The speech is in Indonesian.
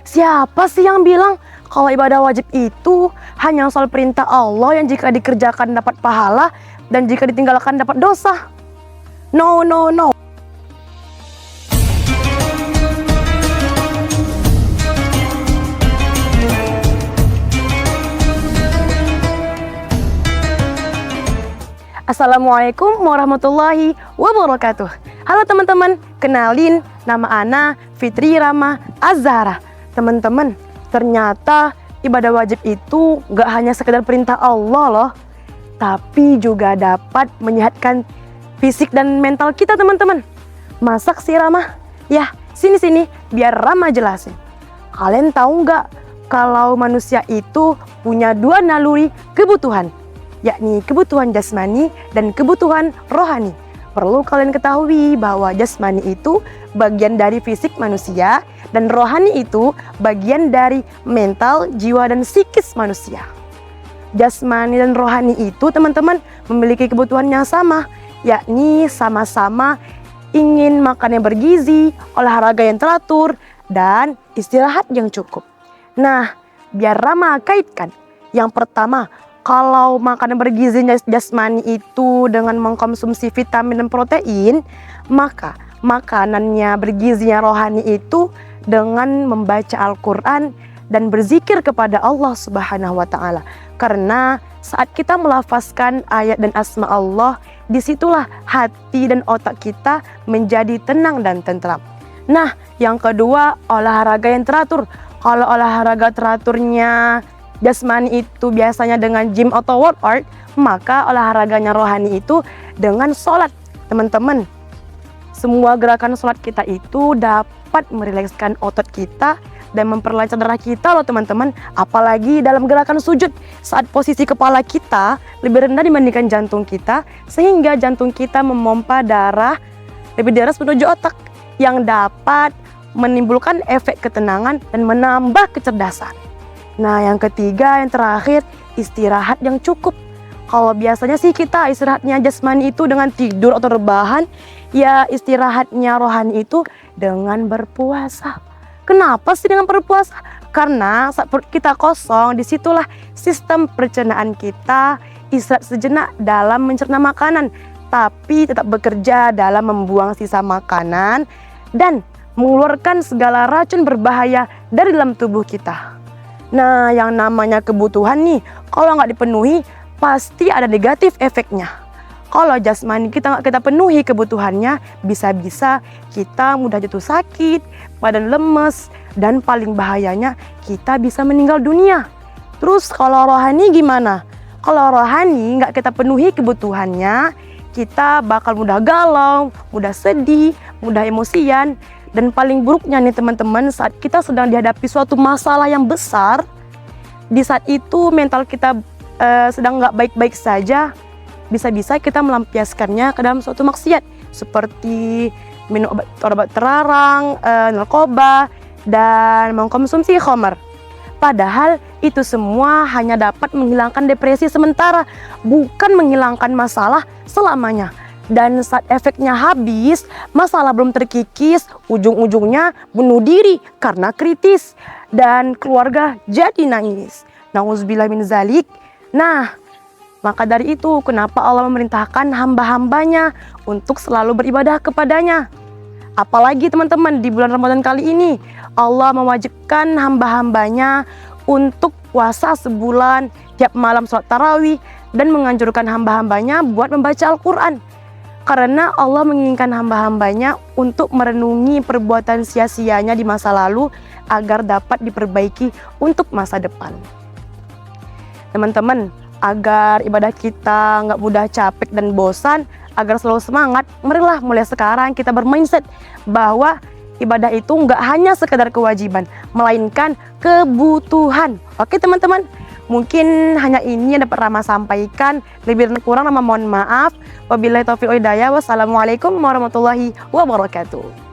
Siapa sih yang bilang kalau ibadah wajib itu hanya soal perintah Allah yang jika dikerjakan dapat pahala dan jika ditinggalkan dapat dosa? No, no, no. Assalamualaikum warahmatullahi wabarakatuh. Halo teman-teman, kenalin nama Ana Fitri Rama Azhara. Teman-teman, ternyata ibadah wajib itu gak hanya sekedar perintah Allah loh, tapi juga dapat menyehatkan fisik dan mental kita teman-teman. Masak sih Rama? Ya, sini-sini biar Rama jelasin. Kalian tahu gak kalau manusia itu punya dua naluri kebutuhan, yakni kebutuhan jasmani dan kebutuhan rohani. Perlu kalian ketahui bahwa jasmani itu bagian dari fisik manusia dan rohani itu bagian dari mental, jiwa, dan psikis manusia. Jasmani dan rohani itu teman-teman memiliki kebutuhan yang sama, yakni sama-sama ingin makan yang bergizi, olahraga yang teratur, dan istirahat yang cukup. Nah, biar Rama kaitkan. Yang pertama, kalau makanan bergizi jasmani itu dengan mengkonsumsi vitamin dan protein, maka makanannya bergizinya rohani itu dengan membaca Al-Quran dan berzikir kepada Allah Subhanahu wa Ta'ala. Karena saat kita melafazkan ayat dan asma Allah, disitulah hati dan otak kita menjadi tenang dan tentram. Nah, yang kedua, olahraga yang teratur. Kalau olahraga teraturnya jasmani itu biasanya dengan gym atau workout, maka olahraganya rohani itu dengan sholat. Teman-teman, semua gerakan sholat kita itu dapat merilekskan otot kita dan memperlancar darah kita loh teman-teman. Apalagi dalam gerakan sujud, saat posisi kepala kita lebih rendah dibandingkan jantung kita, sehingga jantung kita memompa darah lebih deras menuju otak yang dapat menimbulkan efek ketenangan dan menambah kecerdasan. Nah, yang ketiga, yang terakhir, istirahat yang cukup. Kalau biasanya sih kita istirahatnya jasmani itu dengan tidur atau rebahan, ya istirahatnya rohani itu dengan berpuasa. Kenapa sih dengan berpuasa? Karena saat perut kita kosong, disitulah sistem pencernaan kita istirahat sejenak dalam mencerna makanan, tapi tetap bekerja dalam membuang sisa makanan dan mengeluarkan segala racun berbahaya dari dalam tubuh kita. Nah, yang namanya kebutuhan nih, kalau nggak dipenuhi, pasti ada negatif efeknya. Kalau jasmani kita nggak kita penuhi kebutuhannya, bisa-bisa kita mudah jatuh sakit, badan lemes, dan paling bahayanya kita bisa meninggal dunia. Terus kalau rohani gimana? Kalau rohani nggak kita penuhi kebutuhannya, kita bakal mudah galau, mudah sedih, mudah emosian. Dan paling buruknya nih teman-teman, saat kita sedang dihadapi suatu masalah yang besar, di saat itu mental kita sedang nggak baik-baik saja, bisa-bisa kita melampiaskannya ke dalam suatu maksiat, seperti minum obat terlarang, narkoba, dan mengkonsumsi khamar. Padahal itu semua hanya dapat menghilangkan depresi sementara, bukan menghilangkan masalah selamanya. Dan saat efeknya habis, masalah belum terkikis, ujung-ujungnya bunuh diri karena kritis. Dan keluarga jadi nangis. Nauzubillah min zalik. Nah, maka dari itu kenapa Allah memerintahkan hamba-hambanya untuk selalu beribadah kepadanya. Apalagi teman-teman di bulan Ramadan kali ini, Allah mewajibkan hamba-hambanya untuk puasa sebulan, tiap malam sholat tarawih, dan menganjurkan hamba-hambanya buat membaca Al-Quran. Karena Allah menginginkan hamba-hambanya untuk merenungi perbuatan sia-sianya di masa lalu agar dapat diperbaiki untuk masa depan. Teman-teman, agar ibadah kita nggak mudah capek dan bosan, agar selalu semangat, marilah mulai sekarang kita bermindset bahwa ibadah itu nggak hanya sekedar kewajiban, melainkan kebutuhan. Oke teman-teman? Mungkin hanya ini yang dapat Rama sampaikan. Lebih dan kurang Rama mohon maaf. Wabillahi taufiq wal hidayah. Wassalamualaikum warahmatullahi wabarakatuh.